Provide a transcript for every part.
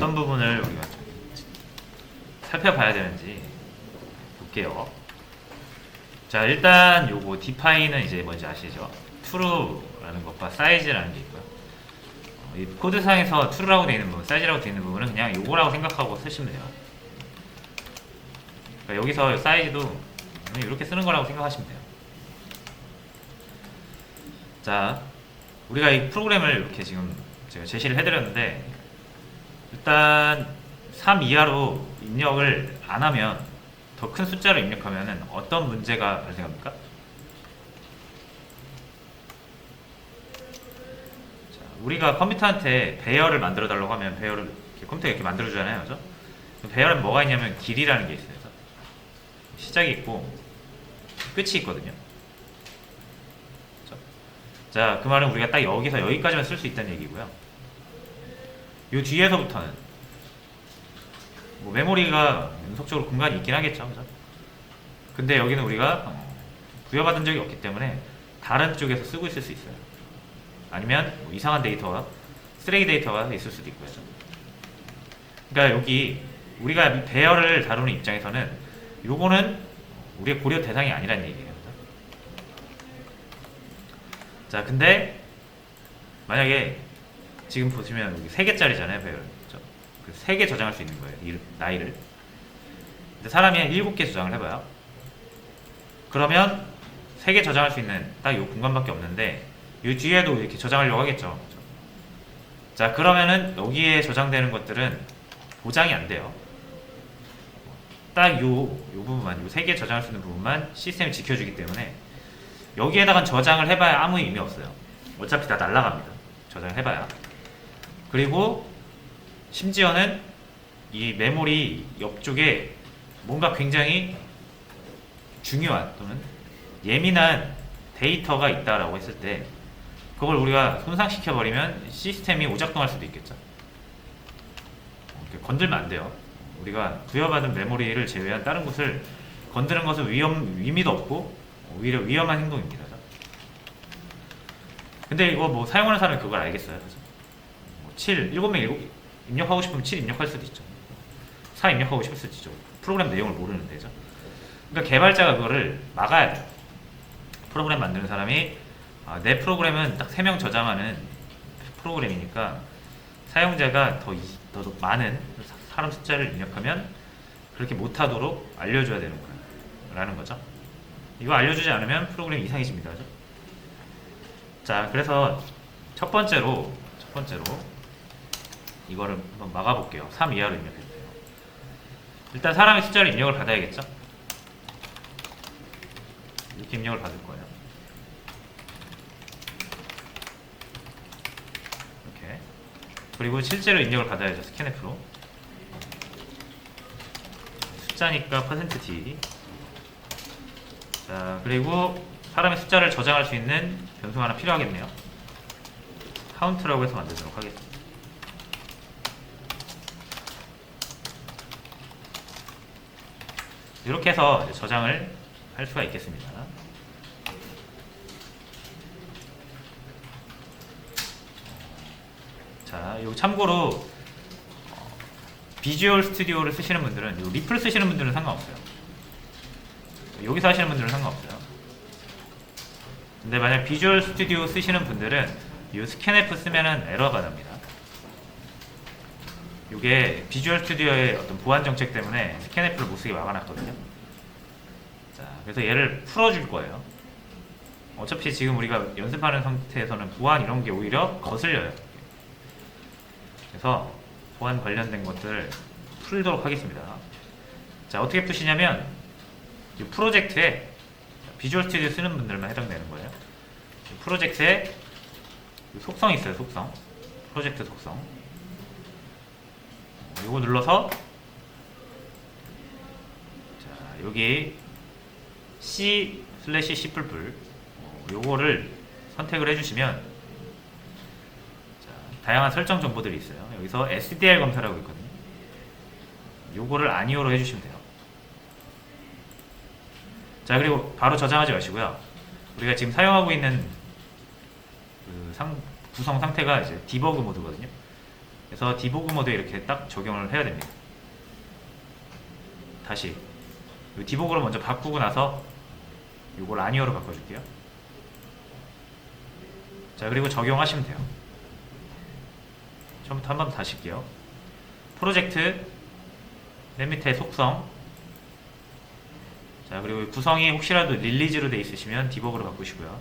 어떤 부분을 우리가 좀 살펴봐야 되는지 볼게요. 자, 일단 요거 디파인은 이제 뭔지 아시죠? true라는 것과 size라는 게 있고요. 이 코드상에서 true라고 되어 있는 부분, size라고 되어 있는 부분은 그냥 요거라고 생각하고 쓰시면 돼요. 그러니까 여기서 size도 이렇게 쓰는 거라고 생각하시면 돼요. 자, 우리가 이 프로그램을 이렇게 지금 제가 제시를 해드렸는데, 일단 3 이하로 입력을 안 하면, 더 큰 숫자로 입력하면 어떤 문제가 발생합니까? 자, 우리가 컴퓨터한테 배열을 만들어 달라고 하면 배열을 컴퓨터가 이렇게 만들어 주잖아요, 그죠? 배열은 뭐가 있냐면 길이라는 게 있어요. 시작이 있고 끝이 있거든요. 그렇죠? 자, 그 말은 우리가 딱 여기서 여기까지만 쓸 수 있다는 얘기고요. 요 뒤에서부터는 뭐 메모리가 연속적으로 공간이 있긴 하겠죠, 그죠? 근데 여기는 우리가 부여받은 적이 없기 때문에 다른 쪽에서 쓰고 있을 수 있어요. 아니면 뭐 이상한 데이터가, 쓰레기 데이터가 있을 수도 있고요. 그러니까 여기 우리가 배열을 다루는 입장에서는 요거는 우리의 고려 대상이 아니라는 얘기예요. 자, 근데 만약에 지금 보시면 여기 3개짜리잖아요, 배열. 그 3개 저장할 수 있는 거예요, 나이를. 근데 사람이 한 7개 저장을 해봐요. 그러면 3개 저장할 수 있는 딱 요 공간밖에 없는데 이 뒤에도 이렇게 저장하려고 하겠죠. 자, 그러면은 여기에 저장되는 것들은 보장이 안 돼요. 딱 요 부분만, 요 3개 저장할 수 있는 부분만 시스템이 지켜주기 때문에 여기에다가 저장을 해봐야 아무 의미 없어요. 어차피 다 날라갑니다, 저장을 해봐야. 그리고 심지어는 이 메모리 옆쪽에 뭔가 굉장히 중요한 또는 예민한 데이터가 있다라고 했을 때 그걸 우리가 손상시켜버리면 시스템이 오작동할 수도 있겠죠. 건들면 안 돼요. 우리가 부여받은 메모리를 제외한 다른 곳을 건드는 것은 의미도 없고 오히려 위험한 행동입니다. 근데 이거 뭐 사용하는 사람이 그걸 알겠어요. 7, 7명 입력하고 싶으면 7 입력할 수도 있죠. 4 입력하고 싶을 수도 있죠. 프로그램 내용을 모르는 데죠. 그러니까 개발자가 그거를 막아야 돼요. 프로그램 만드는 사람이 내 프로그램은 딱 3명 저장하는 프로그램이니까 사용자가 더 많은 사람 숫자를 입력하면 그렇게 못하도록 알려줘야 되는 거예요. 라는 거죠. 이거 알려주지 않으면 프로그램이 이상해집니다. 그죠? 자, 그래서 첫 번째로 이거를 한번 막아볼게요. 3 이하로 입력해주세요. 일단 사람의 숫자를 입력을 받아야겠죠? 이렇게 입력을 받을 거예요. 이렇게. 그리고 실제로 입력을 받아야죠. 스캔F로. 숫자니까 %d. 자, 그리고 사람의 숫자를 저장할 수 있는 변수가 하나 필요하겠네요. 카운트라고 해서 만들도록 하겠습니다. 이렇게 해서 저장을 할 수가 있겠습니다. 자, 요 참고로 비주얼 스튜디오를 쓰시는 분들은, 요 리플 쓰시는 분들은 상관없어요. 여기서 하시는 분들은 상관없어요. 근데 만약 비주얼 스튜디오 쓰시는 분들은 이 스캔F 쓰면은 에러가 납니다. 이게 비주얼 스튜디오의 어떤 보안 정책 때문에 스캔F를 못 쓰게 막아놨거든요. 자, 그래서 얘를 풀어줄 거예요. 어차피 지금 우리가 연습하는 상태에서는 보안 이런 게 오히려 거슬려요. 그래서 보안 관련된 것들을 풀도록 하겠습니다. 자, 어떻게 푸시냐면 이 프로젝트에 비주얼 스튜디오 쓰는 분들만 해당되는 거예요. 프로젝트에 속성이 있어요. 속성. 프로젝트 속성. 이거 눌러서 자, 여기 C/C++ 요거를 선택을 해주시면 자, 다양한 설정 정보들이 있어요. 여기서 SDR 검사라고 있거든요. 요거를 아니오로 해주시면 돼요. 자, 그리고 바로 저장하지 마시고요. 우리가 지금 사용하고 있는 그 구성 상태가 이제 디버그 모드거든요. 그래서 디보그 모드에 이렇게 딱 적용을 해야 됩니다. 다시 디보그로 먼저 바꾸고 나서 이걸 아니어로 바꿔줄게요. 자, 그리고 적용하시면 돼요. 처음부터 한 번 다시 할게요. 프로젝트, 맨 밑에 속성. 자, 그리고 구성이 혹시라도 릴리즈로 돼 있으시면 디버그로 바꾸시고요.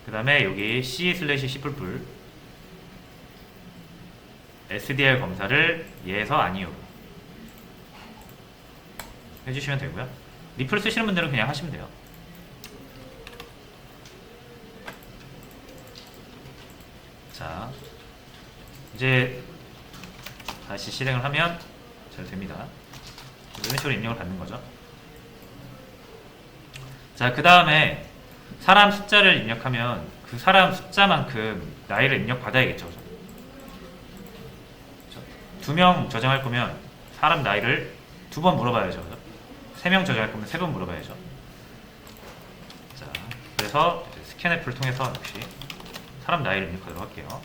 그 다음에 여기 C/C++ SDR 검사를 예에서 아니요 해주시면 되고요. 리플 쓰시는 분들은 그냥 하시면 돼요. 자, 이제 다시 실행을 하면 잘 됩니다. 이런 식으로 입력을 받는 거죠. 자, 그 다음에 사람 숫자를 입력하면 그 사람 숫자만큼 나이를 입력 받아야겠죠. 2명 저장할 거면 사람 나이를 2번 물어봐야죠. 3명 저장할 거면 3번 물어봐야죠. 자, 그래서 스캔F를 통해서 역시 사람 나이를 입력하도록 할게요.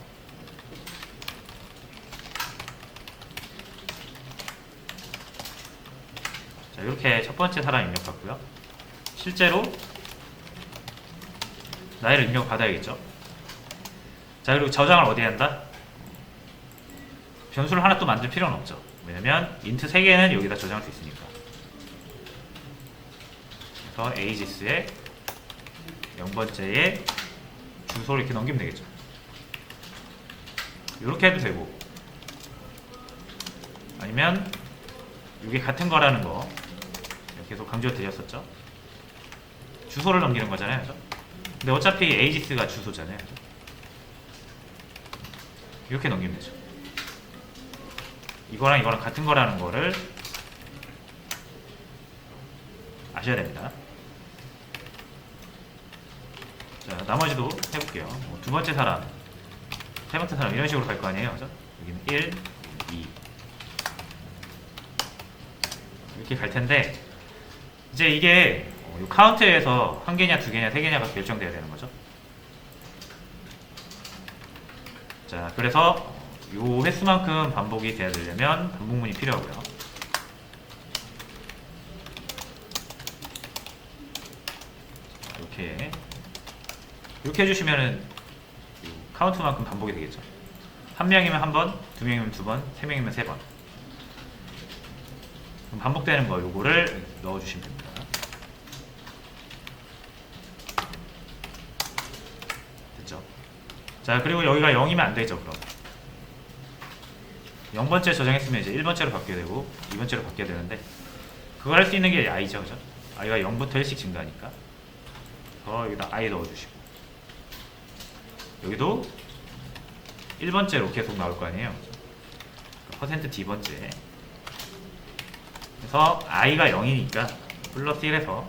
자, 이렇게 첫 번째 사람 입력받고요. 실제로 나이를 입력 받아야겠죠. 자, 그리고 저장을 어디에 한다? 변수를 하나 또 만들 필요는 없죠. 왜냐면 인트 3개는 여기다 저장할 수 있으니까. 그래서 ages에 0번째에 주소를 이렇게 넘기면 되겠죠. 이렇게 해도 되고, 아니면 이게 같은 거라는 거 계속 강조드렸었죠. 주소를 넘기는 거잖아요. 그죠? 근데 어차피 ages가 주소잖아요. 그죠? 이렇게 넘기면 되죠. 이거랑 이거랑 같은 거라는 거를 아셔야 됩니다. 자, 나머지도 해볼게요. 두 번째 사람, 세 번째 사람 이런 식으로 갈 거 아니에요. 그죠? 여기는 1, 2 이렇게 갈 텐데, 이제 이게 이 카운트에서 한 개냐 두 개냐 세 개냐가 결정돼야 되는 거죠. 자, 그래서 요 횟수만큼 반복이 돼야 되려면 반복문이 필요하고요. 이렇게 해주시면은 카운트만큼 반복이 되겠죠. 한 명이면 한 번, 두 명이면 두 번, 세 명이면 세 번. 그럼 반복되는 거 요거를 넣어주시면 됩니다. 됐죠? 자, 그리고 여기가 0이면 안 되죠. 그럼 0번째 저장했으면 이제 1번째로 바뀌어야 되고 2번째로 바뀌어야 되는데, 그걸 할 수 있는 게 i죠. 그죠? i가 0부터 1씩 증가하니까. 여기다 i 넣어주시고, 여기도 1번째로 계속 나올 거 아니에요. 퍼센트 %d번째. 그래서 i가 0이니까 플러스 1에서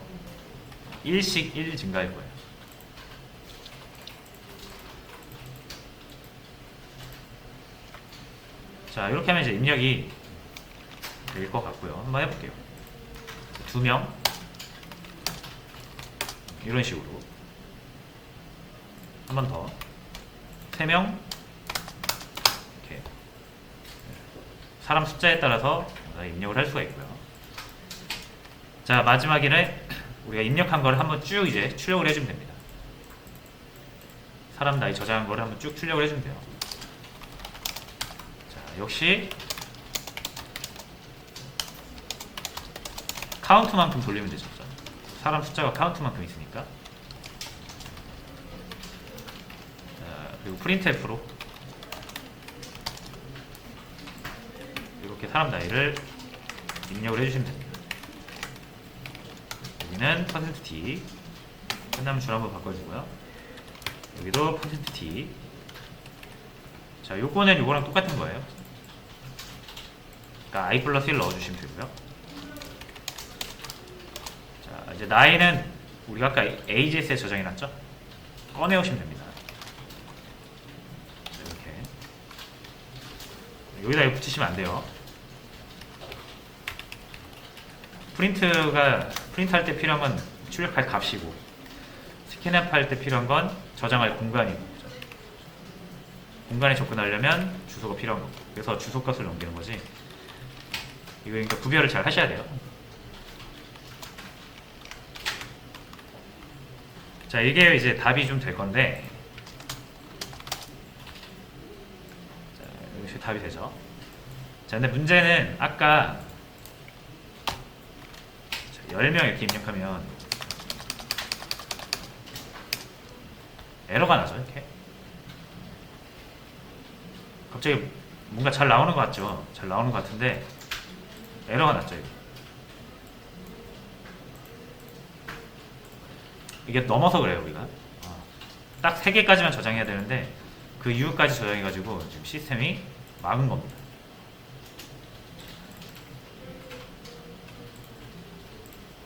1씩 1 증가할 거예요. 자, 이렇게 하면 이제 입력이 될 것 같고요. 한번 해볼게요. 2명 이런 식으로, 한 번 더 3명 이렇게 사람 숫자에 따라서 입력을 할 수가 있고요. 자, 마지막에는 우리가 입력한 걸 한번 쭉 이제 출력을 해주면 됩니다. 사람 나이 저장한 거를 한번 쭉 출력을 해주면 돼요. 자, 역시 카운트만큼 돌리면 되죠. 사람 숫자가 카운트만큼 있으니까. 자, 그리고 printf로 이렇게 사람 나이를 입력을 해주시면 됩니다. 여기는 %t 끝나면 줄 한번 바꿔주고요. 여기도 %t. 자, 요거는 요거랑 똑같은 거예요. 그러니까 i 플러스 1 넣어주시면 되고요. 자, 이제 나이는 우리가 아까 ages에 저장해놨죠? 꺼내오시면 됩니다. 이렇게 여기다 이거 붙이시면 안 돼요. 프린트할 때 필요한 건 출력할 값이고, 스캔앱 할 때 필요한 건 저장할 공간이고, 공간에 접근하려면 주소가 필요한 거고, 그래서 주소 값을 넘기는 거지. 이거 그러니까 구별을 잘 하셔야 돼요. 자, 이게 이제 답이 좀 될 건데, 자, 이것이 답이 되죠. 자, 근데 문제는 아까 10명 이렇게 입력하면 에러가 나죠. 이렇게 갑자기 뭔가 잘 나오는 것 같죠. 잘 나오는 것 같은데 에러가 났죠. 이게 넘어서 그래요. 우리가 딱 3개까지만 저장해야 되는데 그 이후까지 저장해가지고 지금 시스템이 막은 겁니다.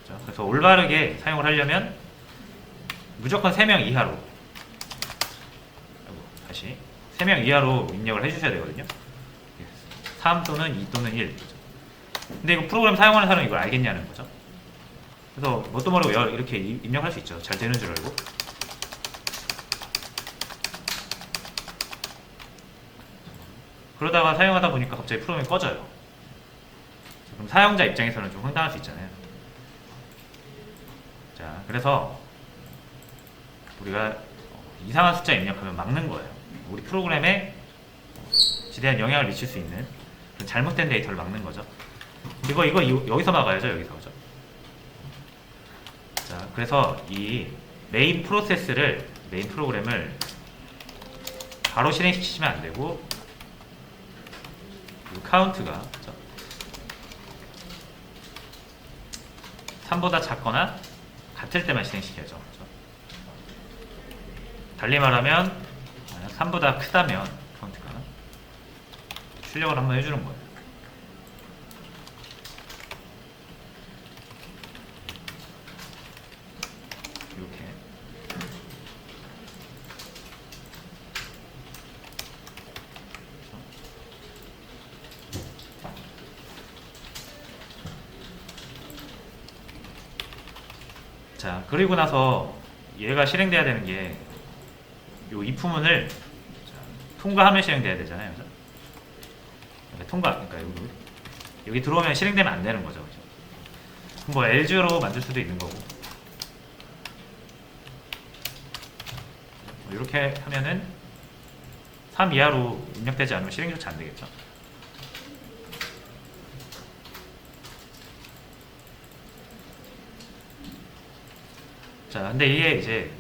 자, 그래서 올바르게 사용을 하려면 무조건 3명 이하로, 다시 3명 이하로 입력을 해주셔야 되거든요. 3 또는 2 또는 1. 근데 이거 프로그램 사용하는 사람은 이걸 알겠냐는 거죠. 그래서 뭣도 모르고 이렇게 입력할 수 있죠. 잘 되는 줄 알고. 그러다가 사용하다 보니까 갑자기 프로그램이 꺼져요. 그럼 사용자 입장에서는 좀 황당할 수 있잖아요. 자, 그래서 우리가 이상한 숫자 입력하면 막는 거예요. 우리 프로그램에 지대한 영향을 미칠 수 있는 잘못된 데이터를 막는 거죠. 이거 여기서 막아야죠. 여기서. 그죠? 자, 그래서 이 메인 프로그램을 바로 실행시키시면 안 되고, 이 카운트가 3보다 작거나 같을 때만 실행시켜야죠. 그렇죠? 달리 말하면 3보다 크다면 카운트가 출력을 한번 해주는 거예요. 이렇게. 자, 그리고 나서 얘가 실행돼야 되는 게 요 if문을 통과하면 실행돼야 되잖아요. 그죠? 그러니까 여기 들어오면 실행되면 안 되는 거죠. 그죠? 뭐 else로 만들 수도 있는 거고. 이렇게 하면은 3 이하로 입력되지 않으면 실행조차 안 되겠죠. 자, 근데 이게 이제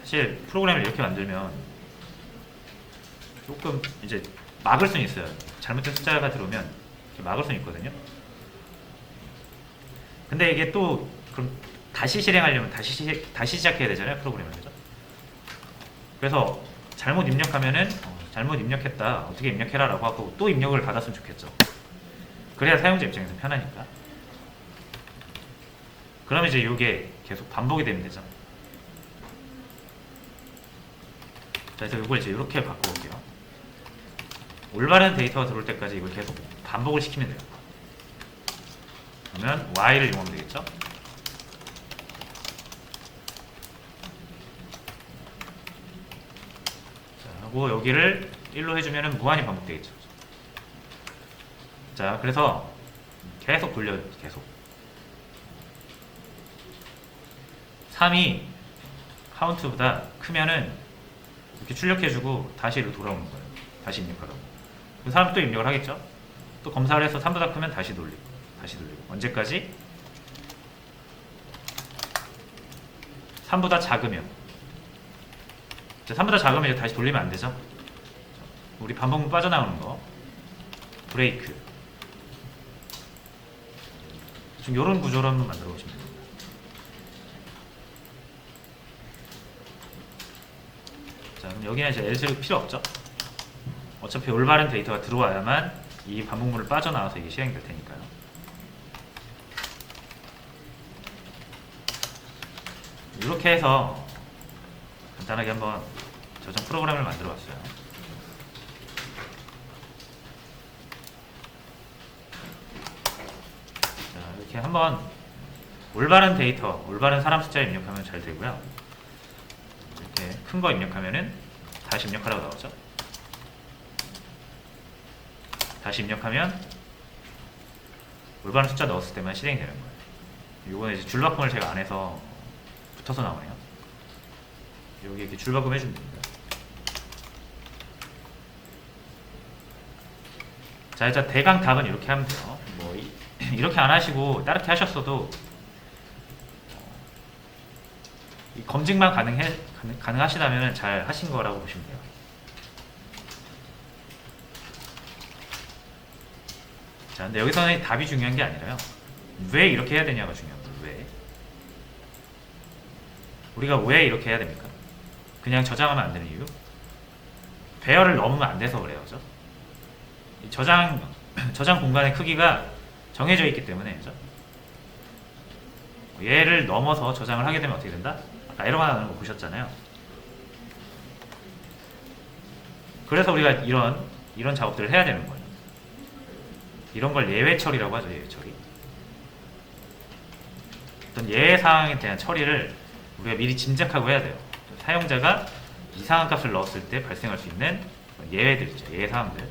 사실 프로그램을 이렇게 만들면 조금 이제 막을 수는 있어요. 잘못된 숫자가 들어오면 막을 수는 있거든요. 근데 이게 또 그럼 다시 실행하려면 다시 시작해야 되잖아요, 프로그램을. 그죠? 그래서 잘못 입력하면은 잘못 입력했다, 어떻게 입력해라 라고 하고 또 입력을 받았으면 좋겠죠. 그래야 사용자 입장에서 편하니까. 그러면 이제 이게 계속 반복이 되면 되죠. 자, 그래서 이걸 이제 이렇게 바꿔볼게요. 올바른 데이터가 들어올 때까지 이걸 계속 반복을 시키면 돼요. 그러면 y를 이용하면 되겠죠. 자, 하고 여기를 1로 해주면 무한히 반복되겠죠. 자, 그래서 계속 돌려요. 계속 3이 카운트보다 크면은 이렇게 출력해주고 다시 이리로 돌아오는 거예요. 다시 입력하라고. 그 사람 또 입력을 하겠죠. 또 검사를 해서 3보다 크면 다시 돌리고 다시 돌리고. 언제까지? 3보다 작으면. 자, 3보다 작으면 이제 다시 돌리면 안 되죠. 우리 반복문 빠져나오는 거. 브레이크. 지금 이런 구조로 한번 만들어 보시면 됩니다. 자, 그럼 여기는 이제 else 필요 없죠. 어차피 올바른 데이터가 들어와야만 이 반복문을 빠져나와서 이게 실행될 테니까요. 이렇게 해서 간단하게 한번 저장 프로그램을 만들어 봤어요. 자, 이렇게 한번 올바른 데이터, 올바른 사람 숫자 입력하면 잘 되고요. 이렇게 큰 거 입력하면은 다시 입력하라고 나오죠. 다시 입력하면 올바른 숫자 넣었을 때만 실행이 되는 거예요. 요거는 이제 줄바꿈을 제가 안 해서 붙어서 나오네요. 여기 이렇게 줄바꿈 해주면 됩니다. 자, 일단 대강 답은 이렇게 하면 돼요. 뭐 이렇게 안 하시고 다르게 하셨어도 이 검증만 가능하시다면 잘 하신 거라고 보시면 돼요. 자, 근데 여기서는 답이 중요한 게 아니라요. 왜 이렇게 해야 되냐가 중요한 거예요. 왜? 우리가 왜 이렇게 해야 됩니까? 그냥 저장하면 안 되는 이유? 배열을 넘으면 안 돼서 그래요. 그죠? 이 저장 공간의 크기가 정해져 있기 때문에, 그죠? 얘를 넘어서 저장을 하게 되면 어떻게 된다? 아까 에러가 나는 거 보셨잖아요. 그래서 우리가 이런 작업들을 해야 되는 거예요. 이런 걸 예외 처리라고 하죠. 예외 처리. 어떤 예외 사항에 대한 처리를 우리가 미리 짐작하고 해야 돼요. 사용자가 이상한 값을 넣었을 때 발생할 수 있는 예외들 있죠. 예외 사항들.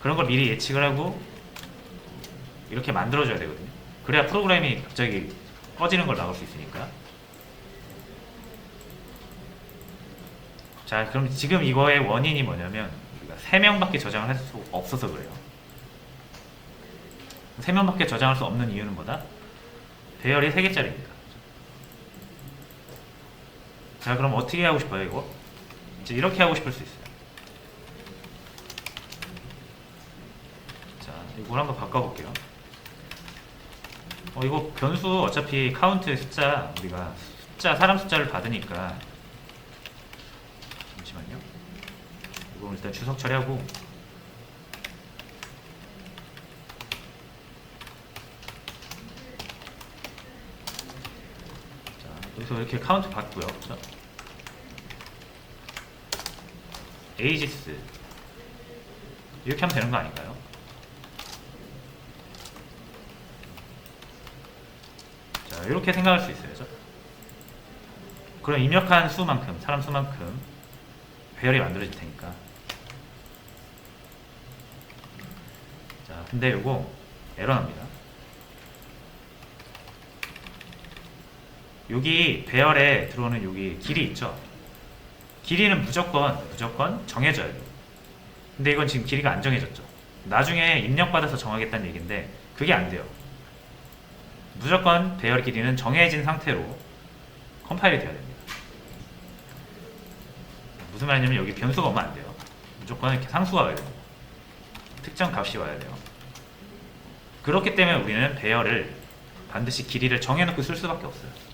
그런 걸 미리 예측을 하고 이렇게 만들어줘야 되거든요. 그래야 프로그램이 갑자기 꺼지는 걸 막을 수 있으니까. 자, 그럼 지금 이거의 원인이 뭐냐면 우리가 3명밖에 저장을 할 수 없어서 그래요. 3명밖에 저장할 수 없는 이유는 뭐다? 배열이 3개짜리니까. 자, 그럼 어떻게 하고 싶어요, 이거? 이제 이렇게 하고 싶을 수 있어요. 자, 이걸 한번 바꿔볼게요. 이거 변수 어차피 카운트 숫자, 우리가 사람 숫자를 받으니까. 잠시만요. 이거 일단 주석 처리하고. 여기서 이렇게 카운트 받고요. 에이지스 이렇게 하면 되는 거 아닐까요? 자, 이렇게 생각할 수 있어요. 그죠? 그럼 입력한 수만큼, 사람 수만큼 배열이 만들어질 테니까. 자, 근데 요거 에러 납니다. 여기 배열에 들어오는 여기 길이 있죠. 길이는 무조건 정해져야 돼요. 근데 이건 지금 길이가 안 정해졌죠. 나중에 입력받아서 정하겠다는 얘기인데 그게 안 돼요. 무조건 배열 길이는 정해진 상태로 컴파일이 돼야 됩니다. 무슨 말이냐면 여기 변수가 오면 안 돼요. 무조건 이렇게 상수가 와야 돼요. 특정 값이 와야 돼요. 그렇기 때문에 우리는 배열을 반드시 길이를 정해놓고 쓸 수밖에 없어요.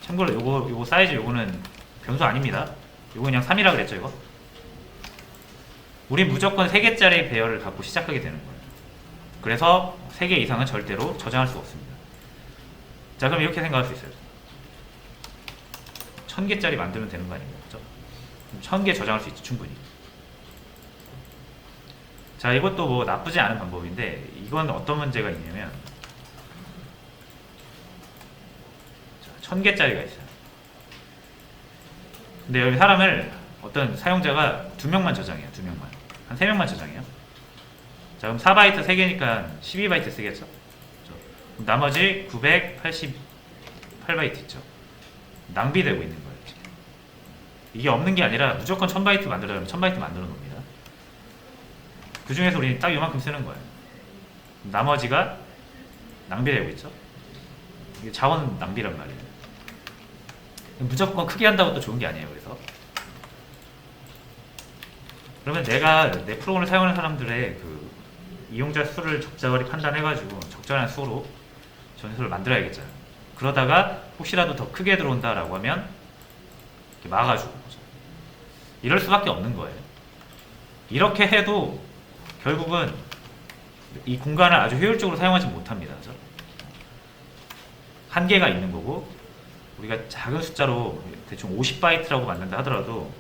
참고로 요거 사이즈 요거는 변수 아닙니다. 요거 그냥 3이라 그랬죠, 이거? 우리 무조건 3개짜리 배열을 갖고 시작하게 되는 거예요. 그래서 3개 이상은 절대로 저장할 수가 없습니다. 자, 그럼 이렇게 생각할 수 있어요. 1000개짜리 만들면 되는 거 아닙니까? 그죠? 1000개 저장할 수 있죠, 충분히. 자, 이것도 뭐 나쁘지 않은 방법인데 이건 어떤 문제가 있냐면 1000개짜리가 있어요. 근데 여기 사람을 어떤 사용자가 2명만 저장해요. 2명만. 한 3명만 저장해요. 자, 그럼 4바이트 3개니까 12바이트 쓰겠죠? 그럼 나머지 988바이트 있죠? 낭비되고 있는 거예요. 지금. 이게 없는 게 아니라 무조건 1000바이트 만들어면 1000바이트 만들어 놓습니다. 그 중에서 우리는 딱 요만큼 쓰는 거예요. 나머지가 낭비되고 있죠? 이게 자원 낭비란 말이에요. 무조건 크게 한다고 또 좋은 게 아니에요. 그래서 그러면 내가 내 프로그램을 사용하는 사람들의 그 이용자 수를 적절히 판단해가지고 적절한 수로 전술을 만들어야겠죠. 그러다가 혹시라도 더 크게 들어온다라고 하면 이렇게 막아주고 이럴 수밖에 없는 거예요. 이렇게 해도 결국은 이 공간을 아주 효율적으로 사용하지 못합니다. 그죠? 한계가 있는 거고 우리가 작은 숫자로 대충 50바이트라고 만든다 하더라도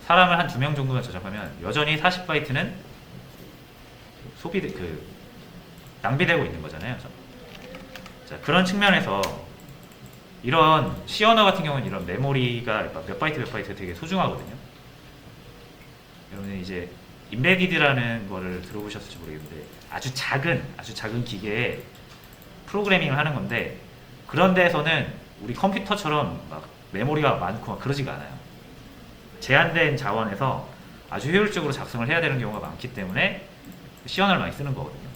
사람을 한 2명 정도만 저장하면 여전히 40바이트는 낭비되고 있는 거잖아요. 그죠? 자, 그런 측면에서 이런 C 언어 같은 경우는 이런 메모리가 몇 바이트 되게 소중하거든요. 여러분이 이제 인베디드라는 거를 들어보셨을지 모르겠는데 아주 작은 기계에 프로그래밍을 하는 건데 그런 데에서는 우리 컴퓨터처럼 막 메모리가 많고 막 그러지가 않아요. 제한된 자원에서 아주 효율적으로 작성을 해야 되는 경우가 많기 때문에 시원을 많이 쓰는 거거든요.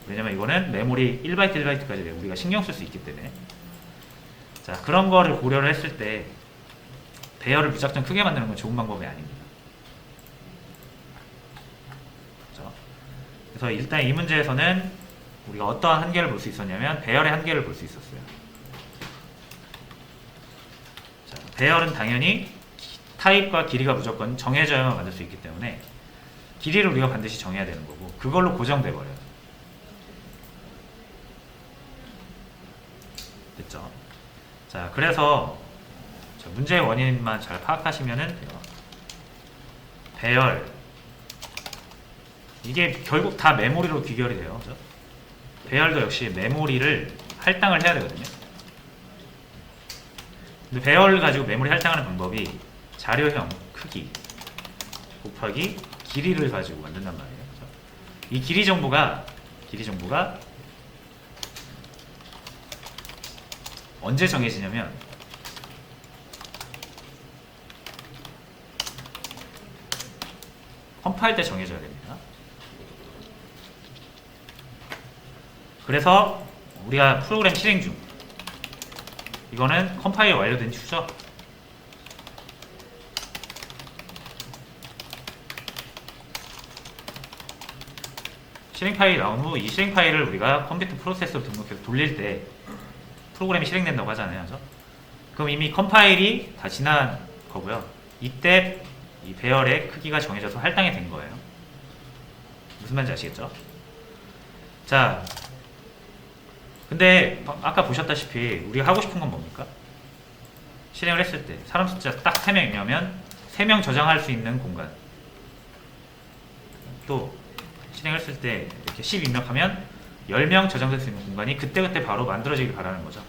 왜냐면 이거는 메모리 1바이트 1바이트까지 우리가 신경 쓸 수 있기 때문에. 자, 그런 거를 고려를 했을 때 배열을 무작정 크게 만드는 건 좋은 방법이 아닙니다. 그렇죠? 그래서 일단 이 문제에서는 우리가 어떠한 한계를 볼 수 있었냐면 배열의 한계를 볼 수 있었어요. 자, 배열은 당연히 타입과 길이가 무조건 정해져야만 만들 수 있기 때문에 길이를 우리가 반드시 정해야 되는 거고 그걸로 고정돼 버려요. 됐죠? 자, 그래서 문제의 원인만 잘 파악하시면은 돼요. 배열 이게 결국 다 메모리로 귀결이 돼요. 그죠? 배열도 역시 메모리를 할당을 해야 되거든요. 근데 배열을 가지고 메모리 할당하는 방법이 자료형 크기 곱하기 길이를 가지고 만든단 말이에요. 그죠? 이 길이 정보가 언제 정해지냐면 컴파일 때 정해져야 됩니다. 그래서 우리가 프로그램 실행 중 이거는 컴파일 완료된 후죠. 실행 파일이 나온 후 이 실행 파일을 우리가 컴퓨터 프로세서로 등록해서 돌릴 때 프로그램이 실행된다고 하잖아요. 그죠? 그럼 이미 컴파일이 다 지난 거고요. 이때 이 배열의 크기가 정해져서 할당이 된 거예요. 무슨 말인지 아시겠죠? 자, 근데 아까 보셨다시피 우리가 하고 싶은 건 뭡니까? 실행을 했을 때 사람 숫자 딱 3명이면 3명 저장할 수 있는 공간, 또 실행했을 때 이렇게 10 입력하면 10명 저장될 수 있는 공간이 그때그때 바로 만들어지길 바라는 거죠.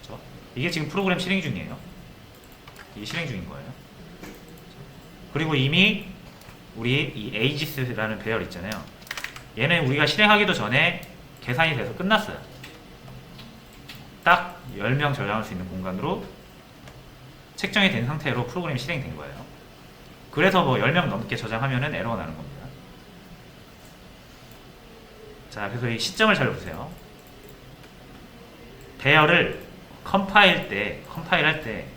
그렇죠? 이게 지금 프로그램 실행 중이에요. 이게 실행 중인 거예요. 그리고 이미 우리 이 에이지스라는 배열 있잖아요. 얘는 우리가 실행하기도 전에 계산이 돼서 끝났어요. 딱 10명 저장할 수 있는 공간으로 책정이 된 상태로 프로그램이 실행된 거예요. 그래서 뭐 10명 넘게 저장하면은 에러가 나는 겁니다. 자, 그래서 이 시점을 잘 보세요. 배열을 컴파일할 때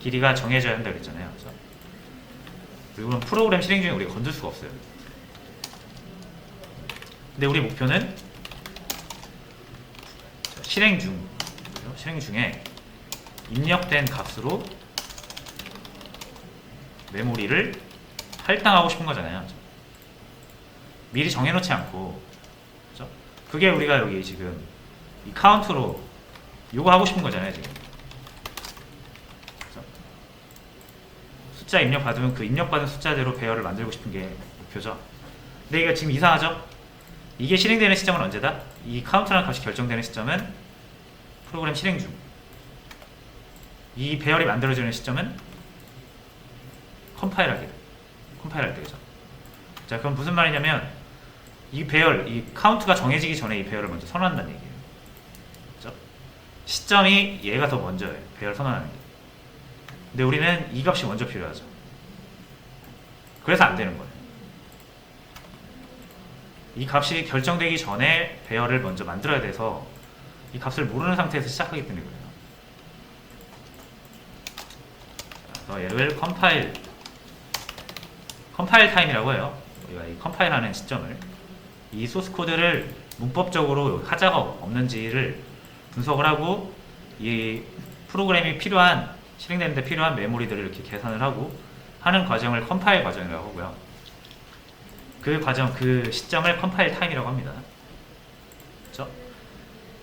길이가 정해져야 한다고 그랬잖아요. 그렇죠? 그리고 프로그램 실행 중에 우리가 건들 수가 없어요. 근데 우리 목표는 실행 중에 입력된 값으로 메모리를 할당하고 싶은 거잖아요. 그렇죠? 미리 정해놓지 않고, 그렇죠? 그게 우리가 여기 지금 이 카운트로 요거 하고 싶은 거잖아요. 지금 그렇죠? 숫자 입력받으면 그 입력받은 숫자대로 배열을 만들고 싶은 게 목표죠. 근데 이거 지금 이상하죠? 이게 실행되는 시점은 언제다? 이 카운트라는 값이 결정되는 시점은 프로그램 실행 중. 이 배열이 만들어지는 시점은 컴파일할 때죠. 자, 그럼 무슨 말이냐면 이 배열, 이 카운트가 정해지기 전에 이 배열을 먼저 선언한다는 얘기예요. 그렇죠? 시점이 얘가 더 먼저예요. 배열 선언하는 게. 근데 우리는 이 값이 먼저 필요하죠. 그래서 안 되는 거예요. 이 값이 결정되기 전에 배열을 먼저 만들어야 돼서 이 값을 모르는 상태에서 시작하기 때문에 그래요. 그래서 얘를 컴파일 타임이라고 해요. 우리가 이 컴파일하는 시점을, 이 소스 코드를 문법적으로 하자가 없는지를 분석을 하고 이 프로그램이 실행되는데 필요한 메모리들을 이렇게 계산을 하고 하는 과정을 컴파일 과정이라고 하고요. 그 시점을 컴파일 타임이라고 합니다. 그렇죠?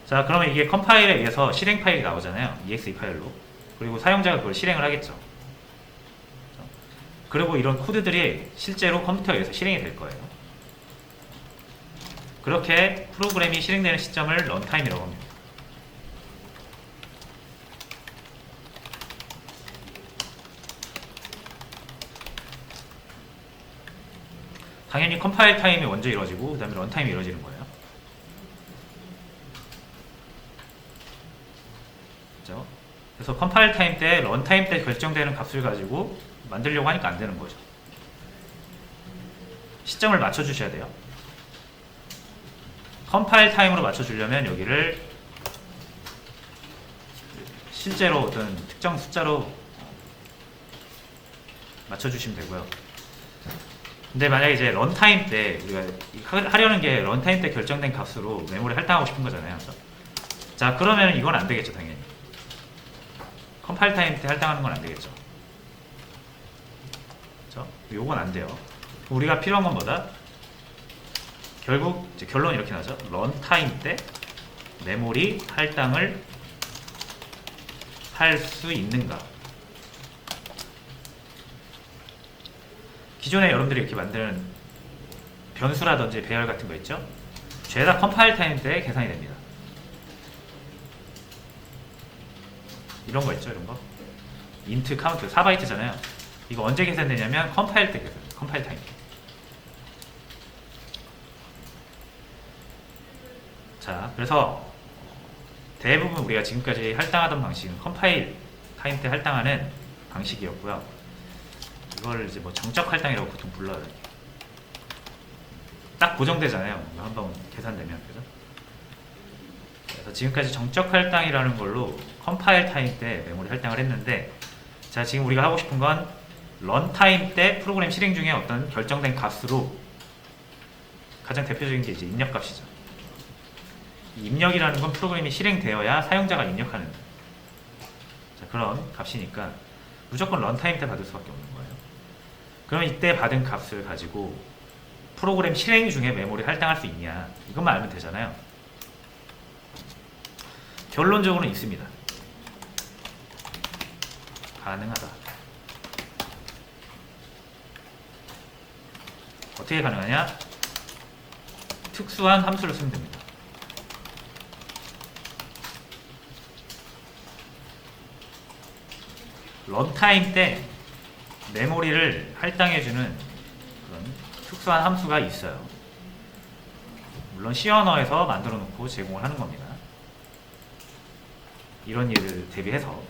자, 그러면 이게 컴파일에 의해서 실행 파일이 나오잖아요. exe 파일로. 그리고 사용자가 그걸 실행을 하겠죠. 그렇죠? 그리고 이런 코드들이 실제로 컴퓨터에 의해서 실행이 될 거예요. 그렇게 프로그램이 실행되는 시점을 런타임이라고 합니다. 당연히 컴파일 타임이 먼저 이루어지고 그 다음에 런타임이 이루어지는 거예요. 그렇죠? 그래서 컴파일 타임 때, 런타임 때 결정되는 값을 가지고 만들려고 하니까 안 되는 거죠. 시점을 맞춰주셔야 돼요. 컴파일 타임으로 맞춰주려면 여기를 실제로 어떤 특정 숫자로 맞춰주시면 되고요. 근데 만약에 이제 런타임 때 우리가 하려는 게 런타임 때 결정된 값으로 메모리 할당하고 싶은 거잖아요. 그렇죠? 자, 그러면 이건 안 되겠죠, 당연히. 컴파일 타임 때 할당하는 건 안 되겠죠. 그렇죠? 요건 안 돼요. 우리가 필요한 건 뭐다? 결국 이제 결론이 이렇게 나죠. 런타임 때 메모리 할당을 할 수 있는가? 기존에 여러분들이 이렇게 만드는 변수라든지 배열 같은 거 있죠? 죄다 컴파일 타임 때 계산이 됩니다. 이런 거 있죠, 이런 거. 인트 카운트 4바이트잖아요. 이거 언제 계산되냐면 컴파일 때 계산, 컴파일 타임. 자, 그래서 대부분 우리가 지금까지 할당하던 방식은 컴파일 타임 때 할당하는 방식이었고요. 이걸 이제 뭐 정적 할당이라고 보통 불러요. 딱 고정되잖아요. 한번 계산되면, 그죠? 그래서 지금까지 정적 할당이라는 걸로 컴파일 타임 때 메모리 할당을 했는데, 자, 지금 우리가 하고 싶은 건 런타임 때 프로그램 실행 중에 어떤 결정된 값으로 가장 대표적인 게 이제 입력값이죠. 입력이라는 건 프로그램이 실행되어야 사용자가 입력하는 자, 그런 값이니까 무조건 런타임 때 받을 수밖에 없는 거예요. 그럼 이때 받은 값을 가지고 프로그램 실행 중에 메모리 할당할 수 있냐, 이것만 알면 되잖아요. 결론적으로는 있습니다. 가능하다. 어떻게 가능하냐? 특수한 함수를 쓰면 됩니다. 런타임 때 메모리를 할당해주는 그런 특수한 함수가 있어요. 물론 C 언어에서 만들어 놓고 제공을 하는 겁니다. 이런 일을 대비해서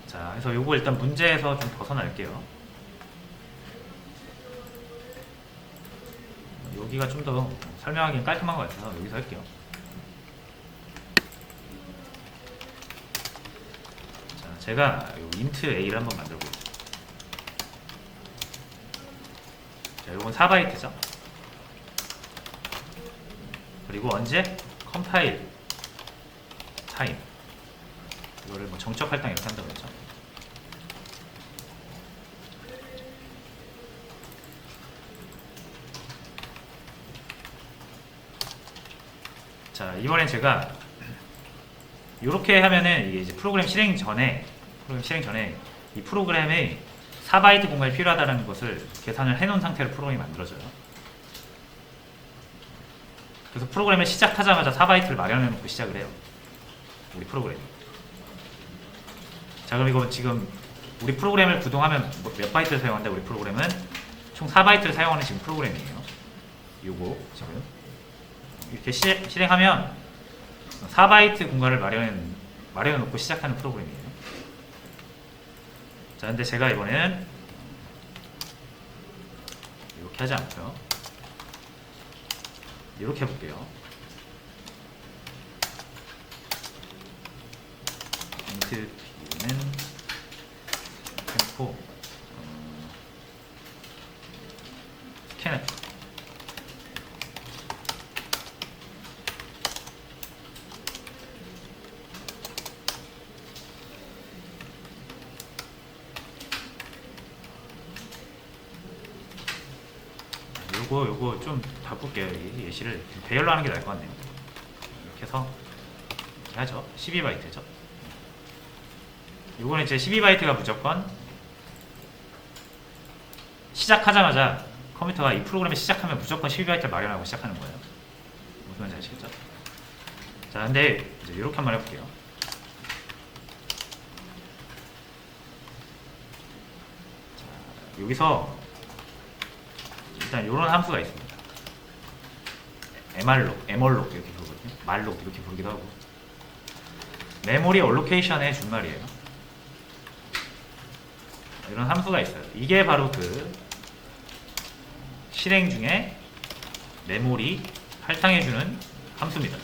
자, 그래서 요거 일단 문제에서 좀 벗어날게요. 여기가 좀 더 설명하기는 깔끔한 것 같아서 여기서 할게요. 자, 제가 요 int a를 한번 만들어 볼게요. 자, 요건 4바이트죠. 그리고 언제? 컴파일 타임. 이거를 뭐 정적 할당 이렇게 한다고 했죠. 자, 이번엔 제가 이렇게 하면은 이게 이제 프로그램 실행 전에 이 프로그램에 4바이트 공간이 필요하다는 것을 계산을 해놓은 상태로 프로그램이 만들어져요. 그래서 프로그램을 시작하자마자 4바이트를 마련해 놓고 시작을 해요. 우리 프로그램이. 자, 그럼 이거 지금 우리 프로그램을 구동하면 몇 바이트를 사용하는데 우리 프로그램은 총 4바이트를 사용하는 지금 프로그램이에요. 요거 지금 이렇게 실행하면 4바이트 공간을 마련해 놓고 시작하는 프로그램이에요. 자, 근데 제가 이번에는 이렇게 하지 않고요. 이렇게 해볼게요. int b는 템포 scanf 요거 좀 바꿀게요. 이 예시를 배열로 하는 게 나을 것 같네요. 이렇게 해서 이렇게 하죠. 12바이트죠. 요거는 이제 12바이트가 무조건 시작하자마자 컴퓨터가 이 프로그램을 시작하면 무조건 12바이트를 마련하고 시작하는 거예요. 무슨 말인지 아시겠죠? 자, 근데 이제 이렇게 한번 해볼게요. 여기서 일단 이런 함수가 있습니다. mrlog 이렇게 부르거든요. 말록 이렇게 부르기도 하고. 메모리 얼로케이션의 준말이에요. 이런 함수가 있어요. 이게 바로 그 실행 중에 메모리 할당해주는 함수입니다.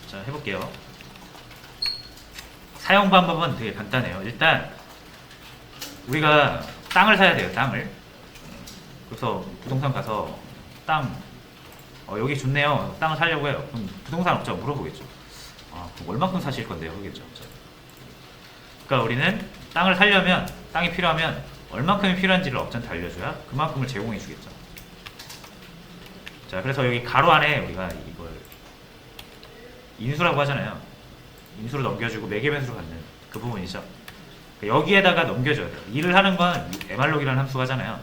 자, 해볼게요. 사용 방법은 되게 간단해요. 일단 우리가 땅을 사야 돼요. 땅을. 그래서 부동산 가서 땅 여기 좋네요. 땅을 사려고 해요. 그럼 부동산 업자가 물어보겠죠. 그럼 얼마큼 사실 건데요? 그러겠죠. 그러니까 우리는 땅을 사려면, 땅이 필요하면 얼마큼이 필요한지를 업자한테 알려줘야 그만큼을 제공해 주겠죠. 자, 그래서 여기 가로 안에 우리가 이걸 인수라고 하잖아요. 인수로 넘겨주고 매개변수로 갖는 그 부분이죠. 여기에다가 넘겨줘야 돼요. 일을 하는 건 mrlog이라는 함수가 하잖아요.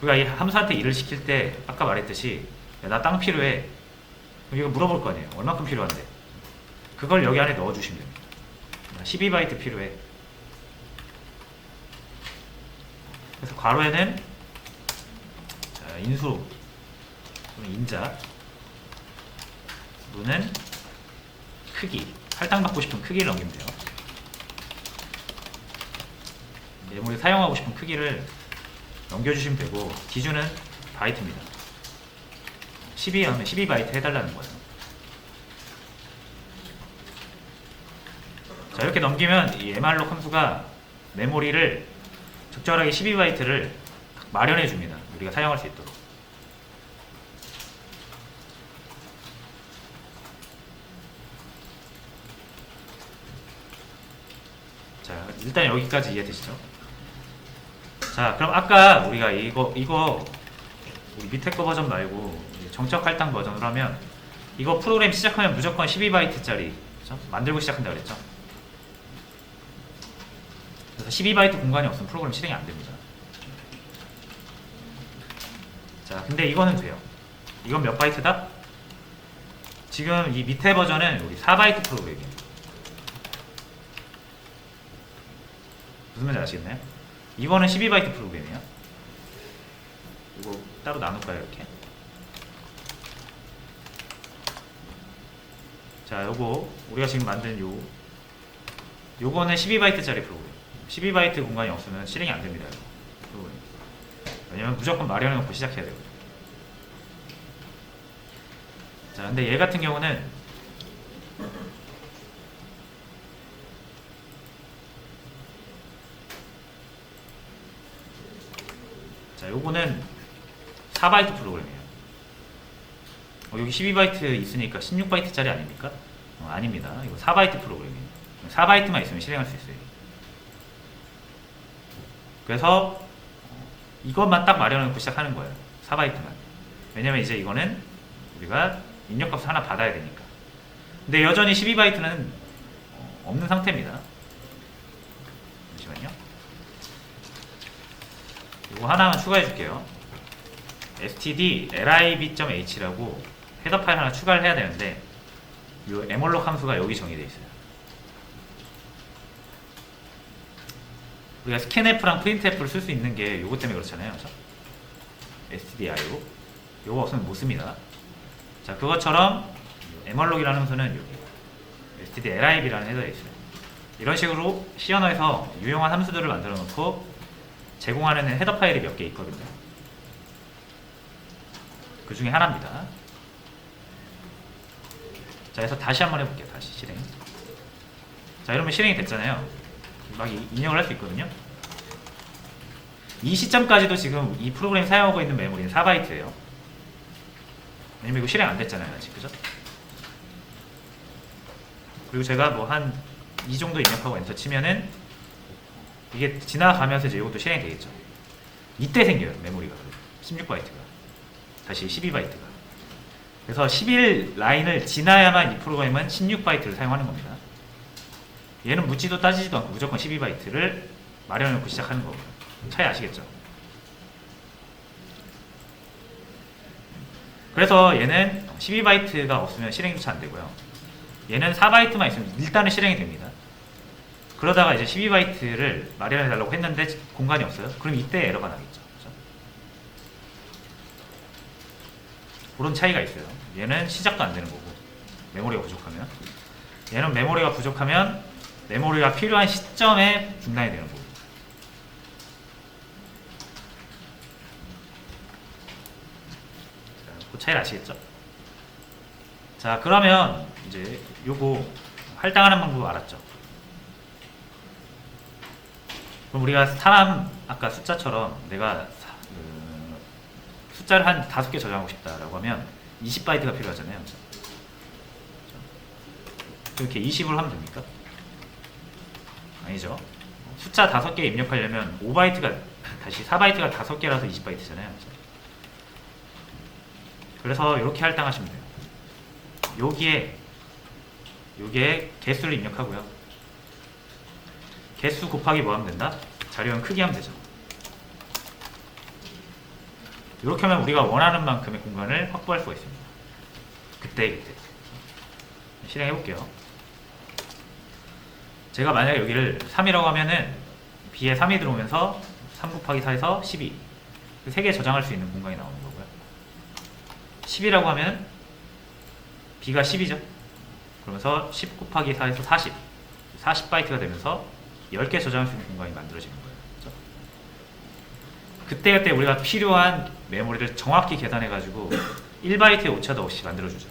우리가 이 함수한테 일을 시킬 때 아까 말했듯이 나 땅 필요해. 그럼 이거 물어볼 거 아니에요. 얼마큼 필요한데. 그걸 여기 안에 넣어주시면 됩니다. 12바이트 필요해. 그래서 괄호에는 인수 인자 루는 크기, 할당받고 싶은 크기를 넘기면 돼요. 메모리 사용하고 싶은 크기를 넘겨주시면 되고, 기준은 바이트입니다. 12 하면 12바이트 해달라는 거예요. 자, 이렇게 넘기면 이 mrlog 함수가 메모리를 적절하게 12바이트를 마련해 줍니다. 우리가 사용할 수 있도록. 자, 일단 여기까지 이해되시죠? 자, 그럼 아까 우리가 이거 우리 밑에 거 버전 말고 정적 할당 버전으로 하면 이거 프로그램 시작하면 무조건 12바이트짜리 그렇죠? 만들고 시작한다 그랬죠? 그래서 12바이트 공간이 없으면 프로그램 실행이 안 됩니다. 자, 근데 이거는 돼요. 이건 몇 바이트다? 지금 이 밑에 버전은 우리 4바이트 프로그램이에요. 무슨 말인지 아시겠나요? 이거는 12바이트 프로그램이에요. 이거 따로 나눌까요, 이렇게? 자, 요거 우리가 지금 만든 요거는 12바이트짜리 프로그램. 12바이트 공간이 없으면 실행이 안 됩니다. 이거. 왜냐면 무조건 마련해 놓고 시작해야 되거든요. 자, 근데 얘 같은 경우는 자, 요거는 4바이트 프로그램이에요. 여기 12바이트 있으니까 16바이트짜리 아닙니까? 아닙니다. 이거 4바이트 프로그램이에요. 4바이트만 있으면 실행할 수 있어요. 그래서 이것만 딱 마련해놓고 시작하는 거예요. 4바이트만. 왜냐면 이제 이거는 우리가 입력값을 하나 받아야 되니까. 근데 여전히 12바이트는 없는 상태입니다. 잠시만요. 이거 하나만 추가해 줄게요. std.lib.h라고 헤더 파일 하나 추가를 해야 되는데 이 mrlog 함수가 여기 정의되어 있어요. 우리가 scanf랑 printf를 쓸 수 있는 게 요거 때문에 그렇잖아요. stdio 요거 없으면 못 씁니다. 자, 그것처럼 mrlog이라는 함수는 여기 std.lib라는 헤더에 있어요. 이런 식으로 C 언어에서 유용한 함수들을 만들어 놓고 제공하는 헤더 파일이 몇 개 있거든요. 그 중에 하나입니다. 자, 그래서 다시 한번 해볼게요. 다시 실행. 자, 이러면 실행이 됐잖아요. 막 입력을 할 수 있거든요. 이 시점까지도 지금 이 프로그램 사용하고 있는 메모리는 4바이트예요. 왜냐면 이거 실행 안 됐잖아요, 아직. 그죠? 그리고 제가 뭐 한 이 정도 입력하고 엔터 치면은 이게 지나가면서 이제 이것도 실행이 되겠죠. 이때 생겨요, 메모리가. 16바이트가. 다시 12바이트가. 그래서 11라인을 지나야만 이 프로그램은 16바이트를 사용하는 겁니다. 얘는 묻지도 따지지도 않고 무조건 12바이트를 마련해놓고 시작하는 거고요. 차이 아시겠죠? 그래서 얘는 12바이트가 없으면 실행조차 안 되고요. 얘는 4바이트만 있으면 일단은 실행이 됩니다. 그러다가 이제 12바이트를 마련해 달라고 했는데 공간이 없어요. 그럼 이때 에러가 나겠죠. 그렇죠? 그런 차이가 있어요. 얘는 시작도 안 되는 거고, 메모리가 부족하면. 얘는 메모리가 부족하면 메모리가 필요한 시점에 중단이 되는 거고. 그 차이를 아시겠죠? 자, 그러면 이제 요거 할당하는 방법 알았죠? 그럼 우리가 사람 아까 숫자처럼 내가 숫자를 한 5개 저장하고 싶다라고 하면 20바이트가 필요하잖아요. 그렇죠? 이렇게 20으로 하면 됩니까? 아니죠. 숫자 5개 입력하려면 5바이트가 다시 4바이트가 5개라서 20바이트잖아요. 그렇죠? 그래서 이렇게 할당하시면 돼요. 여기에 개수를 입력하고요. 개수 곱하기 뭐 하면 된다? 자료형 크기 하면 되죠. 이렇게 하면 우리가 원하는 만큼의 공간을 확보할 수가 있습니다. 그때 실행해 볼게요. 제가 만약에 여기를 3이라고 하면은 B에 3이 들어오면서 3 곱하기 4에서 12 그 3개 저장할 수 있는 공간이 나오는 거고요. 10이라고 하면 B가 10이죠. 그러면서 10 곱하기 4에서 40 40바이트가 되면서 10개 저장할 수 있는 공간이 만들어지는 거예요. 그렇죠? 그때그때 우리가 필요한 메모리를 정확히 계산해 가지고 1바이트의 오차도 없이 만들어주죠.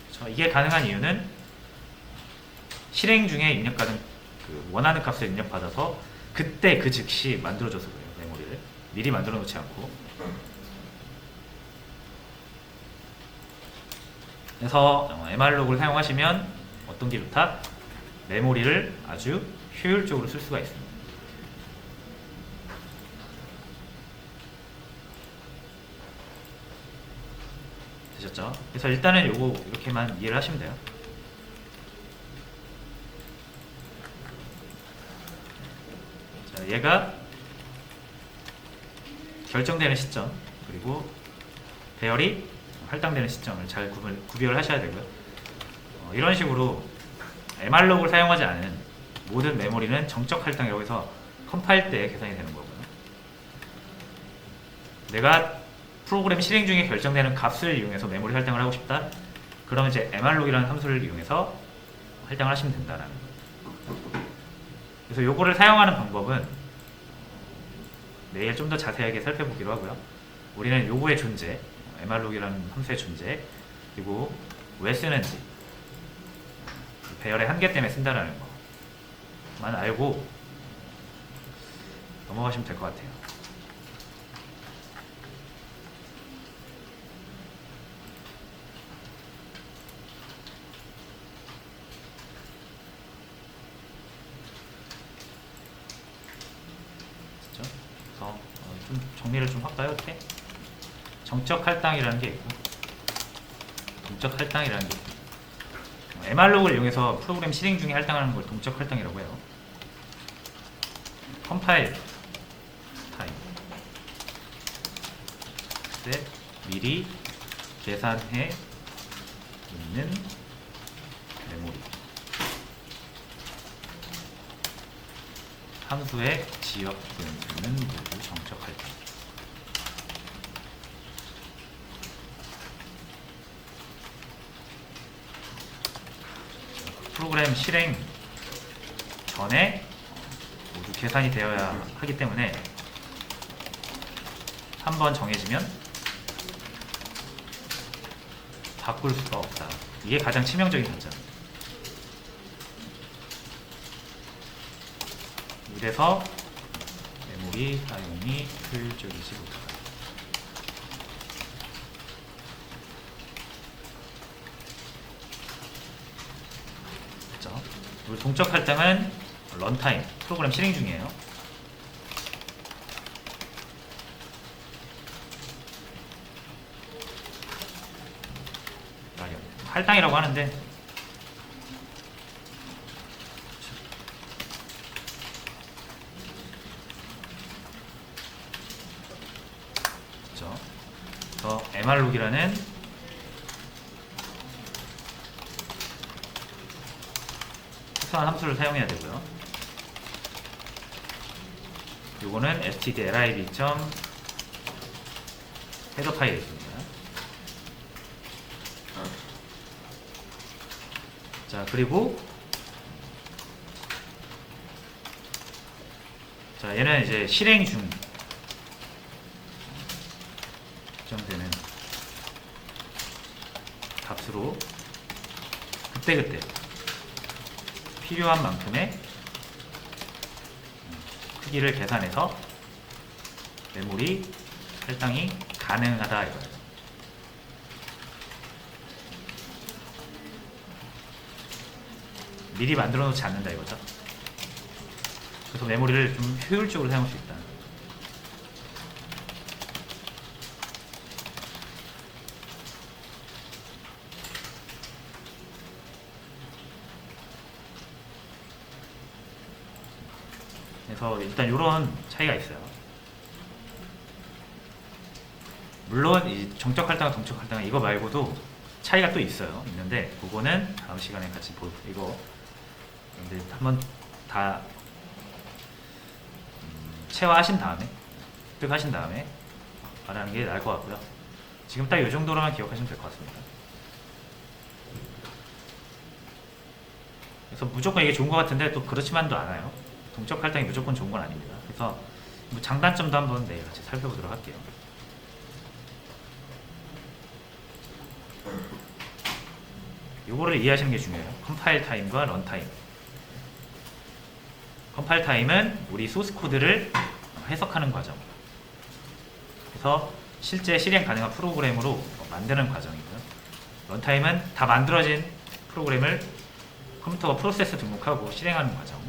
그렇죠? 이게 가능한 이유는 실행 중에 입력하는 그 원하는 값을 입력받아서 그때 그 즉시 만들어줘서 그래요. 메모리를 미리 만들어 놓지 않고. 그래서 MRlog을 사용하시면 어떤 게 좋다? 메모리를 아주 효율적으로 쓸 수가 있습니다. 되셨죠? 그래서 일단은 요거 이렇게만 이해를 하시면 돼요. 자, 얘가 결정되는 시점 그리고 배열이 할당되는 시점을 잘 구별을 하셔야 되고요. 이런 식으로 MRlog을 사용하지 않은 모든 메모리는 정적 할당이라고 해서 컴파일 때 계산이 되는 거고요. 내가 프로그램 실행 중에 결정되는 값을 이용해서 메모리 할당을 하고 싶다? 그러면 이제 MRlog이라는 함수를 이용해서 할당을 하시면 된다라는 거예요. 그래서 요거를 사용하는 방법은 내일 좀 더 자세하게 살펴보기로 하고요. 우리는 요거의 존재, MRlog이라는 함수의 존재, 그리고 왜 쓰는지, 배열의 한계 때문에 쓴다라는 것만 알고 넘어가시면 될 것 같아요. 그래서 좀 정리를 좀 할까요? 이렇게 정적 할당이라는 게 있고 동적 할당이라는 게 있고 MRlog을 이용해서 프로그램 실행 중에 할당하는 걸 동적 할당이라고 해요. 컴파일 타임 그때 미리 계산해 있는 메모리 함수의 지역 분수는 모두 정적 할당. 프로그램 실행 전에 모두 계산이 되어야 하기 때문에 한번 정해지면 바꿀 수가 없다. 이게 가장 치명적인 단점. 이래서 메모리 사용이 효율적이지 못하다. 그리고 동적 할당은 런타임, 프로그램 실행 중이에요. 할당이라고 하는데 mrlog이라는 특수한 함수를 사용해야 되고요. 요거는 stdlib 헤더 파일에 있습니다. 자, 그리고 자, 얘는 이제 실행 중 지정되는 값으로 그때그때 필요한 만큼의 크기를 계산해서 메모리 할당이 가능하다 이거예요. 미리 만들어 놓지 않는다 이거죠. 그래서 메모리를 좀 효율적으로 사용할 수 있다. 그래서 일단 이런 차이가 있어요. 물론 이 정적 할당과 동적 할당 이거 말고도 차이가 또 있는데 그거는 다음 시간에 같이 이거 근데 한번 다 체화하신 다음에 획득하신 다음에 말하는 게 나을 것 같고요. 지금 딱 이 정도로만 기억하시면 될 것 같습니다. 그래서 무조건 이게 좋은 것 같은데 또 그렇지만도 않아요. 동적 할당이 무조건 좋은 건 아닙니다. 그래서 뭐 장단점도 한번 내일 같이 살펴보도록 할게요. 요거를 이해하시는 게 중요해요. 컴파일 타임과 런 타임. 컴파일 타임은 우리 소스 코드를 해석하는 과정. 그래서 실제 실행 가능한 프로그램으로 만드는 과정이고요. 런 타임은 다 만들어진 프로그램을 컴퓨터가 프로세스 등록하고 실행하는 과정.